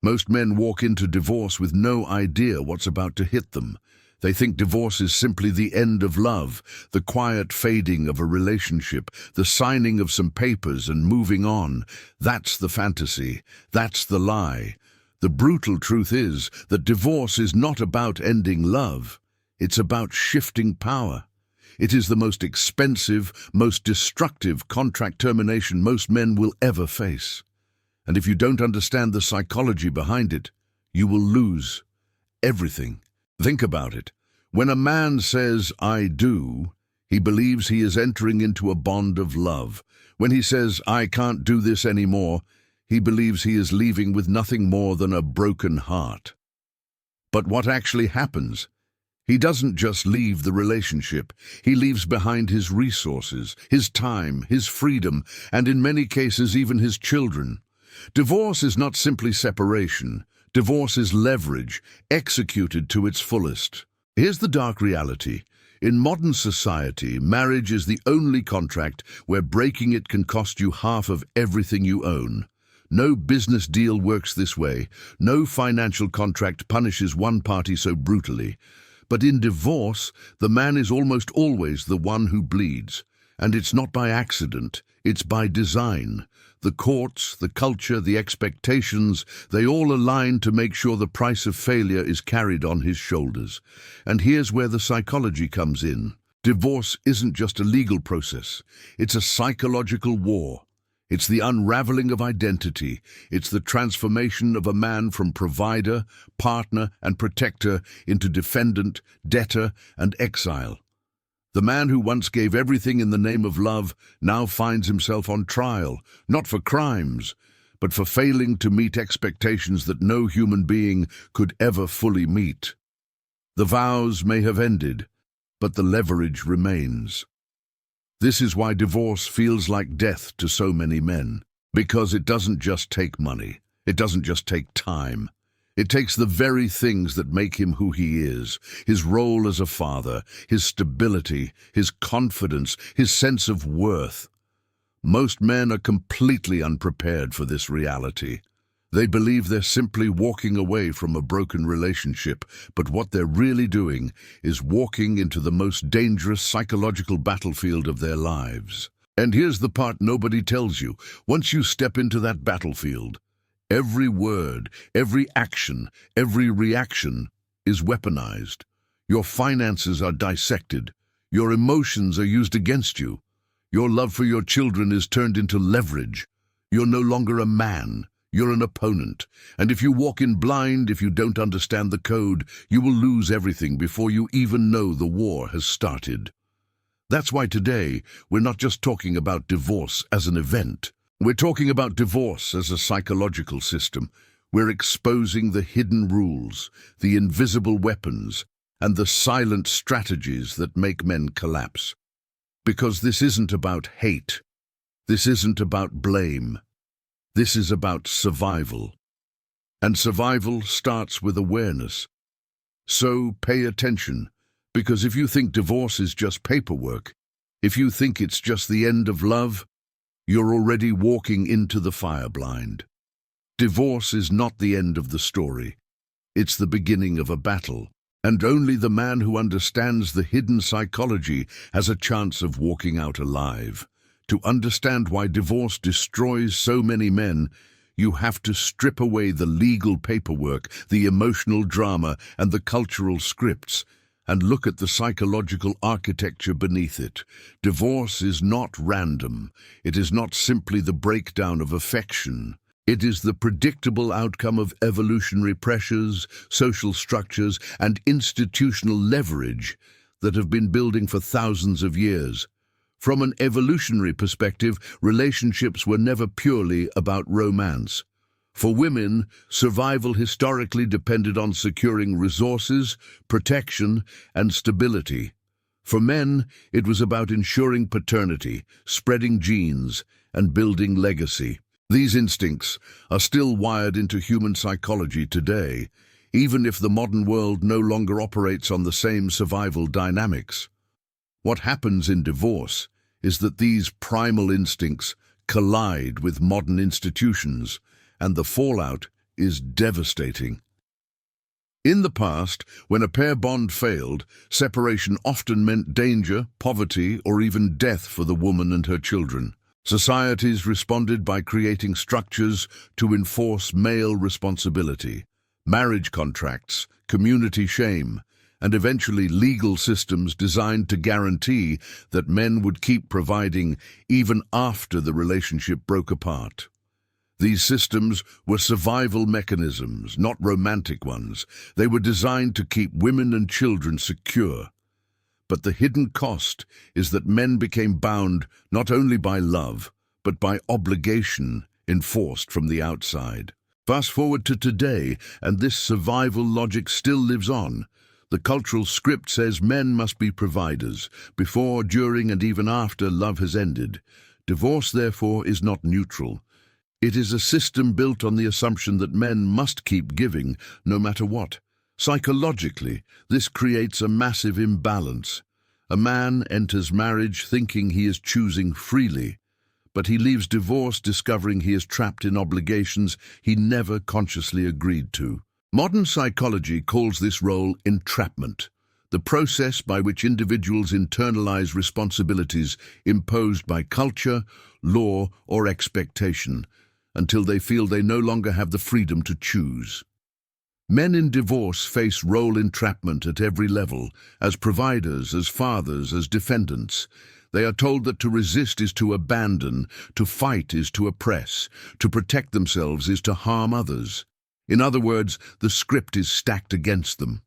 Most men walk into divorce with no idea what's about to hit them. They think divorce is simply the end of love, the quiet fading of a relationship, the signing of some papers and moving on. That's the fantasy. That's the lie. The brutal truth is that divorce is not about ending love. It's about shifting power. It is the most expensive, most destructive contract termination most men will ever face. And if you don't understand the psychology behind it, you will lose everything. Think about it. When a man says, "I do," he believes he is entering into a bond of love. When he says, "I can't do this anymore," he believes he is leaving with nothing more than a broken heart. But what actually happens? He doesn't just leave the relationship. He leaves behind his resources, his time, his freedom, and in many cases even his children. Divorce is not simply separation. Divorce is leverage, executed to its fullest. Here's the dark reality. In modern society, marriage is the only contract where breaking it can cost you half of everything you own. No business deal works this way. No financial contract punishes one party so brutally. But in divorce, the man is almost always the one who bleeds. And it's not by accident, it's by design. The courts, the culture, the expectations, they all align to make sure the price of failure is carried on his shoulders. And here's where the psychology comes in. Divorce isn't just a legal process. It's a psychological war. It's the unraveling of identity. It's the transformation of a man from provider, partner, and protector into defendant, debtor, and exile. The man who once gave everything in the name of love now finds himself on trial, not for crimes, but for failing to meet expectations that no human being could ever fully meet. The vows may have ended, but the leverage remains. This is why divorce feels like death to so many men, because it doesn't just take money, it doesn't just take time. It takes the very things that make him who he is, his role as a father, his stability, his confidence, his sense of worth. Most men are completely unprepared for this reality. They believe they're simply walking away from a broken relationship, but what they're really doing is walking into the most dangerous psychological battlefield of their lives. And here's the part nobody tells you. Once you step into that battlefield, every word, every action, every reaction is weaponized. Your finances are dissected. Your emotions are used against you. Your love for your children is turned into leverage. You're no longer a man. You're an opponent. And if you walk in blind, if you don't understand the code, you will lose everything before you even know the war has started. That's why today we're not just talking about divorce as an event. We're talking about divorce as a psychological system. We're exposing the hidden rules, the invisible weapons, and the silent strategies that make men collapse. Because this isn't about hate. This isn't about blame. This is about survival. And survival starts with awareness. So pay attention, because if you think divorce is just paperwork, if you think it's just the end of love, you're already walking into the fire blind. Divorce is not the end of the story. It's the beginning of a battle, and only the man who understands the hidden psychology has a chance of walking out alive. To understand why divorce destroys so many men, you have to strip away the legal paperwork, the emotional drama, and the cultural scripts, and look at the psychological architecture beneath it. Divorce is not random. It is not simply the breakdown of affection. It is the predictable outcome of evolutionary pressures, social structures, and institutional leverage that have been building for thousands of years. From an evolutionary perspective, relationships were never purely about romance. For women, survival historically depended on securing resources, protection, and stability. For men, it was about ensuring paternity, spreading genes, and building legacy. These instincts are still wired into human psychology today, even if the modern world no longer operates on the same survival dynamics. What happens in divorce is that these primal instincts collide with modern institutions, and the fallout is devastating. In the past, when a pair bond failed, separation often meant danger, poverty, or even death for the woman and her children. Societies responded by creating structures to enforce male responsibility, marriage contracts, community shame, and eventually legal systems designed to guarantee that men would keep providing even after the relationship broke apart. These systems were survival mechanisms, not romantic ones. They were designed to keep women and children secure. But the hidden cost is that men became bound not only by love, but by obligation enforced from the outside. Fast forward to today, and this survival logic still lives on. The cultural script says men must be providers, before, during, and even after love has ended. Divorce, therefore, is not neutral. It is a system built on the assumption that men must keep giving, no matter what. Psychologically, this creates a massive imbalance. A man enters marriage thinking he is choosing freely, but he leaves divorce discovering he is trapped in obligations he never consciously agreed to. Modern psychology calls this role entrapment, the process by which individuals internalize responsibilities imposed by culture, law, or expectation, until they feel they no longer have the freedom to choose. Men in divorce face role entrapment at every level, as providers, as fathers, as defendants. They are told that to resist is to abandon, to fight is to oppress, to protect themselves is to harm others. In other words, the script is stacked against them.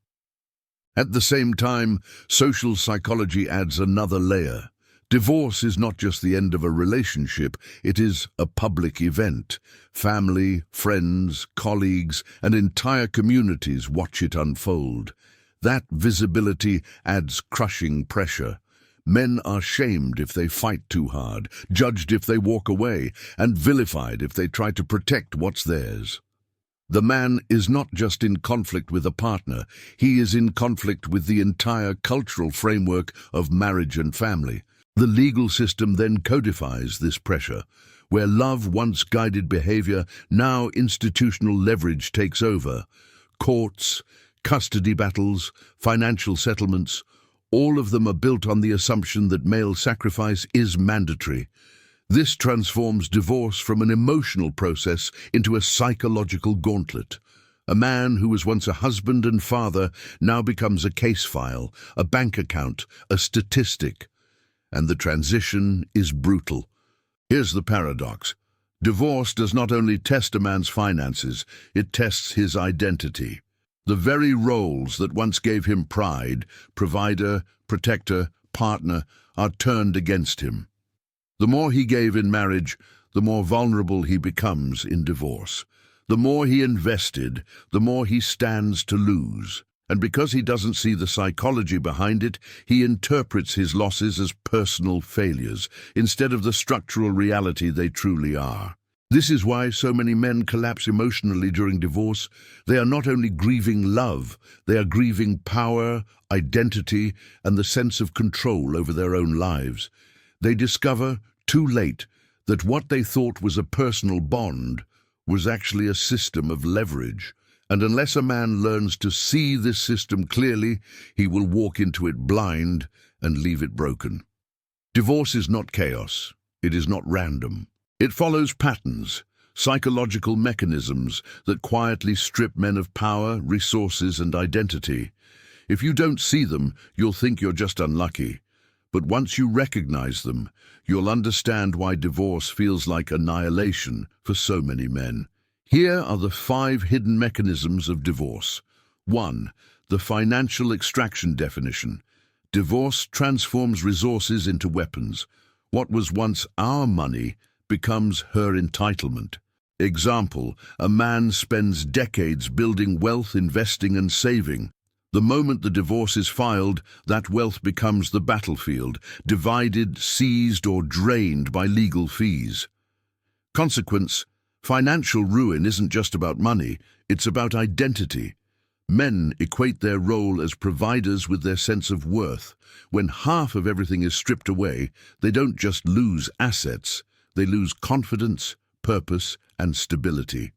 At the same time, social psychology adds another layer. Divorce is not just the end of a relationship, it is a public event. Family, friends, colleagues, and entire communities watch it unfold. That visibility adds crushing pressure. Men are shamed if they fight too hard, judged if they walk away, and vilified if they try to protect what's theirs. The man is not just in conflict with a partner, he is in conflict with the entire cultural framework of marriage and family. The legal system then codifies this pressure. Where love once guided behavior, now institutional leverage takes over. Courts, custody battles, financial settlements, all of them are built on the assumption that male sacrifice is mandatory. This transforms divorce from an emotional process into a psychological gauntlet. A man who was once a husband and father now becomes a case file, a bank account, a statistic. And the transition is brutal. Here's the paradox. Divorce does not only test a man's finances, it tests his identity. The very roles that once gave him pride, provider, protector, partner, are turned against him. The more he gave in marriage, the more vulnerable he becomes in divorce. The more he invested, the more he stands to lose. And because he doesn't see the psychology behind it, he interprets his losses as personal failures, instead of the structural reality they truly are. This is why so many men collapse emotionally during divorce. They are not only grieving love, they are grieving power, identity, and the sense of control over their own lives. They discover, too late, that what they thought was a personal bond was actually a system of leverage. And unless a man learns to see this system clearly, he will walk into it blind and leave it broken. Divorce is not chaos. It is not random. It follows patterns, psychological mechanisms that quietly strip men of power, resources, and identity. If you don't see them, you'll think you're just unlucky. But once you recognize them, you'll understand why divorce feels like annihilation for so many men. Here are the 5 hidden mechanisms of divorce. 1. The financial extraction definition. Divorce transforms resources into weapons. What was once our money becomes her entitlement. Example, a man spends decades building wealth, investing and saving. The moment the divorce is filed, that wealth becomes the battlefield, divided, seized or drained by legal fees. Consequence, financial ruin isn't just about money, it's about identity. Men equate their role as providers with their sense of worth. When half of everything is stripped away, they don't just lose assets, they lose confidence, purpose, and stability.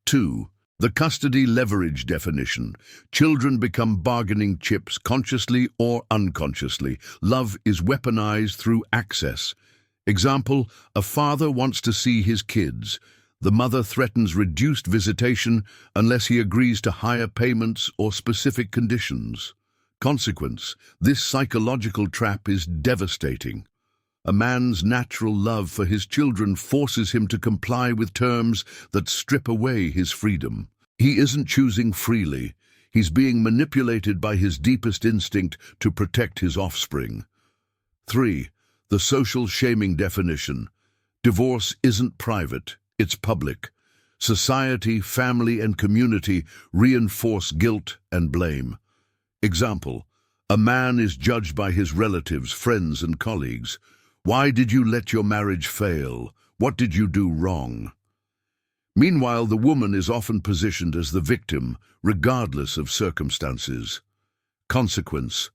2. The custody leverage definition. Children become bargaining chips consciously or unconsciously. Love is weaponized through access. Example, a father wants to see his kids. The mother threatens reduced visitation unless he agrees to higher payments or specific conditions. Consequence, this psychological trap is devastating. A man's natural love for his children forces him to comply with terms that strip away his freedom. He isn't choosing freely. He's being manipulated by his deepest instinct to protect his offspring. 3. The social shaming definition. Divorce isn't private, it's public. Society, family, and community reinforce guilt and blame. Example, a man is judged by his relatives, friends, and colleagues. Why did you let your marriage fail? What did you do wrong? Meanwhile, the woman is often positioned as the victim, regardless of circumstances. Consequence,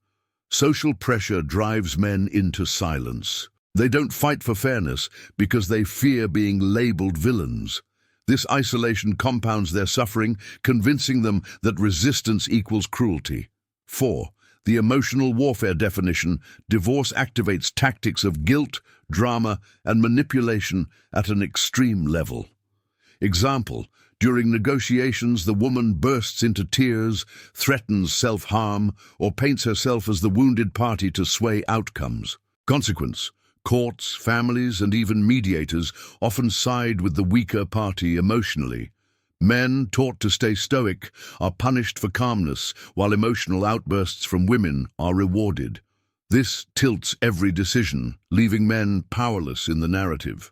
social pressure drives men into silence. They don't fight for fairness because they fear being labeled villains. This isolation compounds their suffering, convincing them that resistance equals cruelty. 4. The emotional warfare definition. Divorce activates tactics of guilt, drama, and manipulation at an extreme level. Example, during negotiations, the woman bursts into tears, threatens self-harm, or paints herself as the wounded party to sway outcomes. Consequence, courts, families, and even mediators often side with the weaker party emotionally. Men, taught to stay stoic, are punished for calmness, while emotional outbursts from women are rewarded. This tilts every decision, leaving men powerless in the narrative.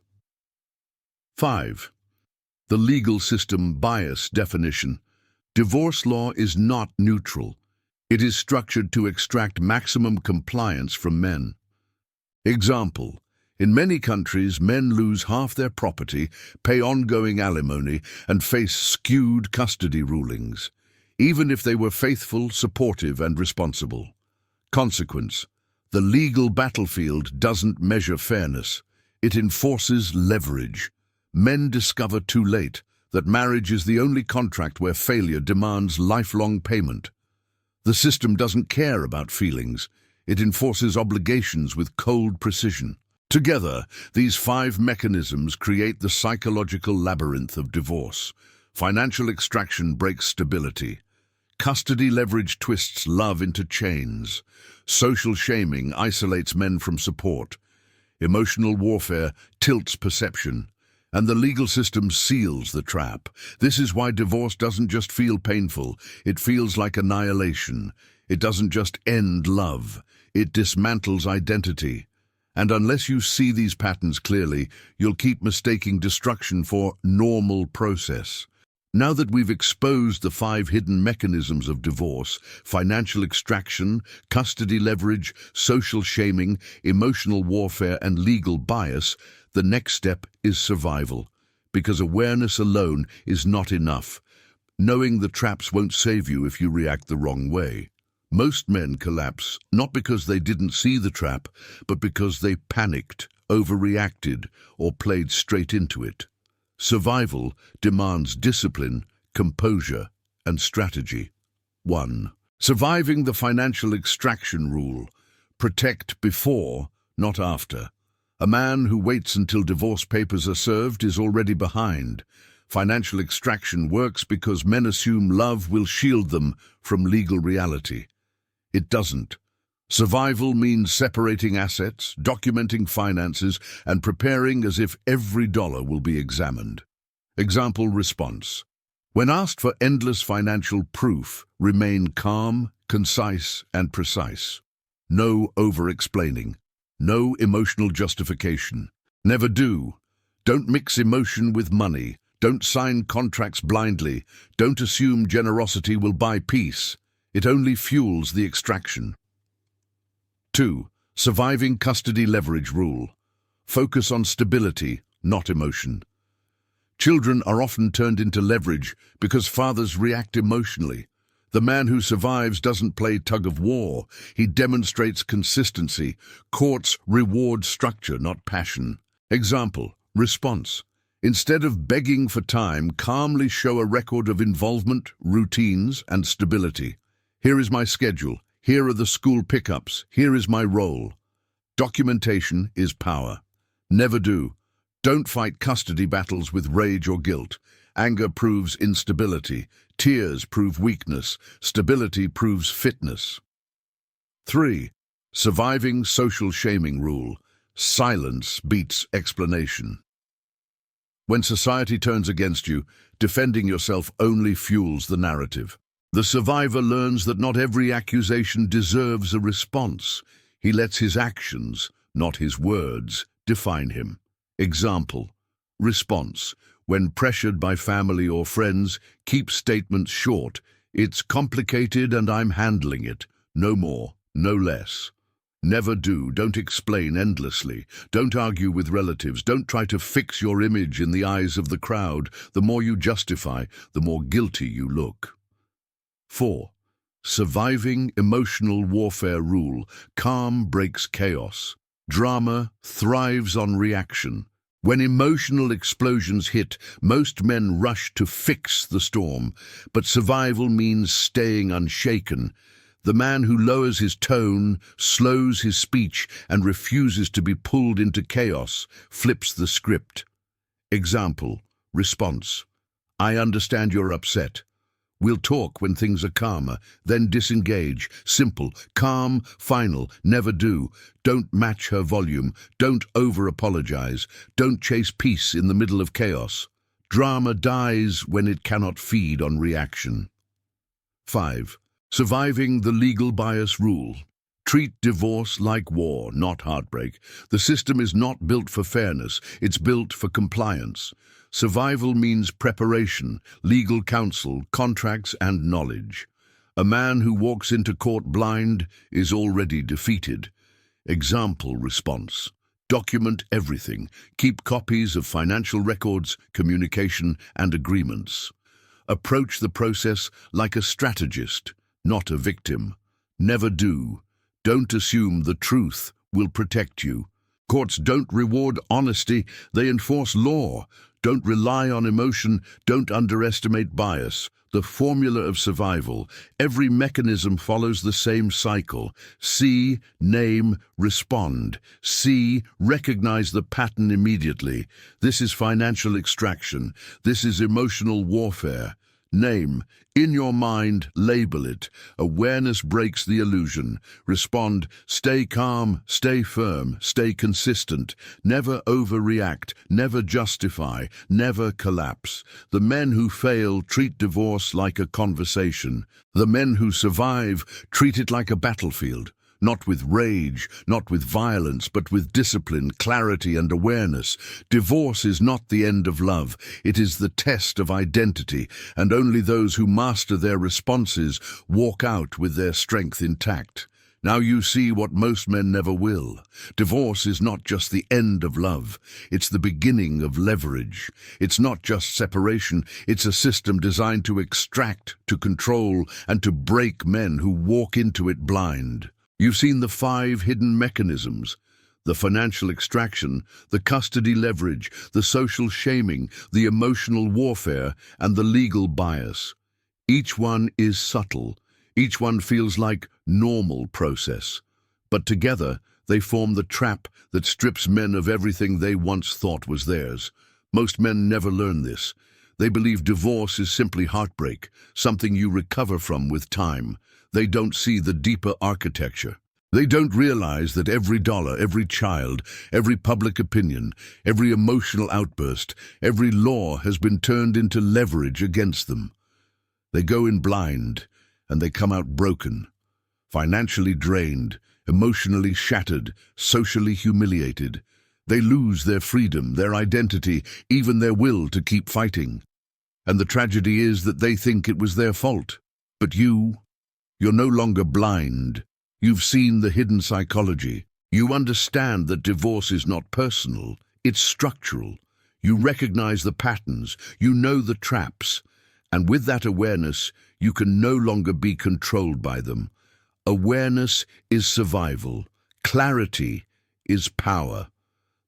5. The legal system bias definition. Divorce law is not neutral. It is structured to extract maximum compliance from men. Example, in many countries, men lose half their property, pay ongoing alimony, and face skewed custody rulings, even if they were faithful, supportive, and responsible. Consequence, the legal battlefield doesn't measure fairness. It enforces leverage. Men discover too late that marriage is the only contract where failure demands lifelong payment. The system doesn't care about feelings. It enforces obligations with cold precision. Together, these 5 mechanisms create the psychological labyrinth of divorce. Financial extraction breaks stability. Custody leverage twists love into chains. Social shaming isolates men from support. Emotional warfare tilts perception. And the legal system seals the trap. This is why divorce doesn't just feel painful. It feels like annihilation. It doesn't just end love. It dismantles identity. And unless you see these patterns clearly, you'll keep mistaking destruction for normal process. Now that we've exposed the 5 hidden mechanisms of divorce, financial extraction, custody leverage, social shaming, emotional warfare, and legal bias, the next step is survival. Because awareness alone is not enough. Knowing the traps won't save you if you react the wrong way. Most men collapse, not because they didn't see the trap, but because they panicked, overreacted, or played straight into it. Survival demands discipline, composure, and strategy. 1. Surviving the financial extraction rule. Protect before, not after. A man who waits until divorce papers are served is already behind. Financial extraction works because men assume love will shield them from legal reality. It doesn't. Survival means separating assets, documenting finances, and preparing as if every dollar will be examined. Example response. When asked for endless financial proof, remain calm, concise, and precise. No over-explaining. No emotional justification. Never do. Don't mix emotion with money. Don't sign contracts blindly. Don't assume generosity will buy peace. It only fuels the extraction. 2. Surviving custody leverage rule. Focus on stability, not emotion. Children are often turned into leverage because fathers react emotionally. The man who survives doesn't play tug-of-war. He demonstrates consistency. Courts reward structure, not passion. Example, response. Instead of begging for time, calmly show a record of involvement, routines, and stability. Here is my schedule. Here are the school pickups. Here is my role. Documentation is power. Never do. Don't fight custody battles with rage or guilt. Anger proves instability. Tears prove weakness. Stability proves fitness. 3. Surviving social shaming rule. Silence beats explanation. When society turns against you, defending yourself only fuels the narrative. The survivor learns that not every accusation deserves a response. He lets his actions, not his words, define him. Example. Response. When pressured by family or friends, keep statements short. It's complicated and I'm handling it. No more, no less. Never do. Don't explain endlessly. Don't argue with relatives. Don't try to fix your image in the eyes of the crowd. The more you justify, the more guilty you look. 4. Surviving emotional warfare rule. Calm breaks chaos. Drama thrives on reaction. When emotional explosions hit, most men rush to fix the storm, but survival means staying unshaken. The man who lowers his tone, slows his speech, and refuses to be pulled into chaos flips the script. Example. Response. I understand you're upset. We'll talk when things are calmer, then disengage. Simple, calm, final, never do. Don't match her volume. Don't over-apologize. Don't chase peace in the middle of chaos. Drama dies when it cannot feed on reaction. 5. Surviving the legal bias rule. Treat divorce like war, not heartbreak. The system is not built for fairness, it's built for compliance. Survival means preparation, legal counsel, contracts, and knowledge. A man who walks into court blind is already defeated. Example response. Document everything. Keep copies of financial records, communication, and agreements. Approach the process like a strategist, not a victim. Never do. Don't assume the truth will protect you. Courts don't reward honesty, they enforce law. Don't rely on emotion, don't underestimate bias. The formula of survival. Every mechanism follows the same cycle. See, name, respond. See, recognize the pattern immediately. This is financial extraction. This is emotional warfare. Name. In your mind, label it. Awareness breaks the illusion. Respond. Stay calm, stay firm, stay consistent. Never overreact, never justify, never collapse. The men who fail treat divorce like a conversation. The men who survive treat it like a battlefield. Not with rage, not with violence, but with discipline, clarity, and awareness. Divorce is not the end of love. It is the test of identity, and only those who master their responses walk out with their strength intact. Now you see what most men never will. Divorce is not just the end of love. It's the beginning of leverage. It's not just separation. It's a system designed to extract, to control, and to break men who walk into it blind. You've seen the 5 hidden mechanisms: the financial extraction, the custody leverage, the social shaming, the emotional warfare, and the legal bias. Each one is subtle. Each one feels like normal process. But together, they form the trap that strips men of everything they once thought was theirs. Most men never learn this. They believe divorce is simply heartbreak, something you recover from with time. They don't see the deeper architecture. They don't realize that every dollar, every child, every public opinion, every emotional outburst, every law has been turned into leverage against them. They go in blind, and they come out broken, financially drained, emotionally shattered, socially humiliated. They lose their freedom, their identity, even their will to keep fighting. And the tragedy is that they think it was their fault. But you're no longer blind. You've seen the hidden psychology. You understand that divorce is not personal, it's structural. You recognize the patterns, you know the traps, and with that awareness, you can no longer be controlled by them. Awareness is survival. Clarity is power.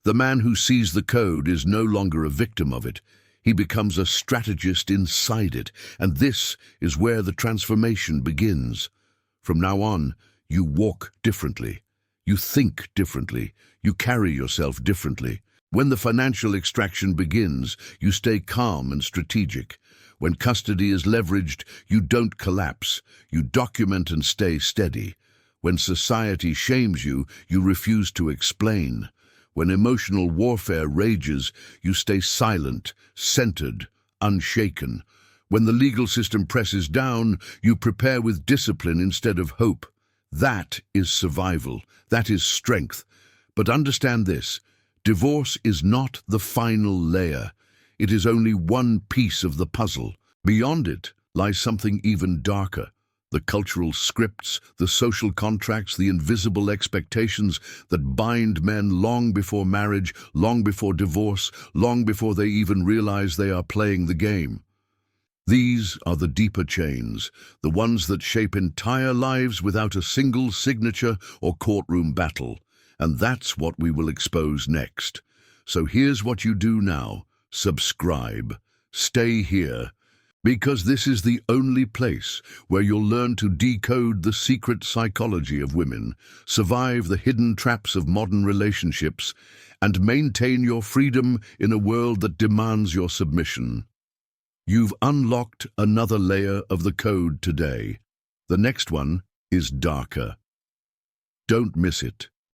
The man who sees the code is no longer a victim of it. He becomes a strategist inside it, and this is where the transformation begins. From now on, you walk differently. You think differently. You carry yourself differently. When the financial extraction begins, you stay calm and strategic. When custody is leveraged, you don't collapse. You document and stay steady. When society shames you, you refuse to explain. When emotional warfare rages, you stay silent, centered, unshaken. When the legal system presses down, you prepare with discipline instead of hope. That is survival. That is strength. But understand this, divorce is not the final layer. It is only one piece of the puzzle. Beyond it lies something even darker. The cultural scripts, the social contracts, the invisible expectations that bind men long before marriage, long before divorce, long before they even realize they are playing the game. These are the deeper chains, the ones that shape entire lives without a single signature or courtroom battle. And that's what we will expose next. So here's what you do now. Subscribe. Stay here. Because this is the only place where you'll learn to decode the secret psychology of women, survive the hidden traps of modern relationships, and maintain your freedom in a world that demands your submission. You've unlocked another layer of the code today. The next one is darker. Don't miss it.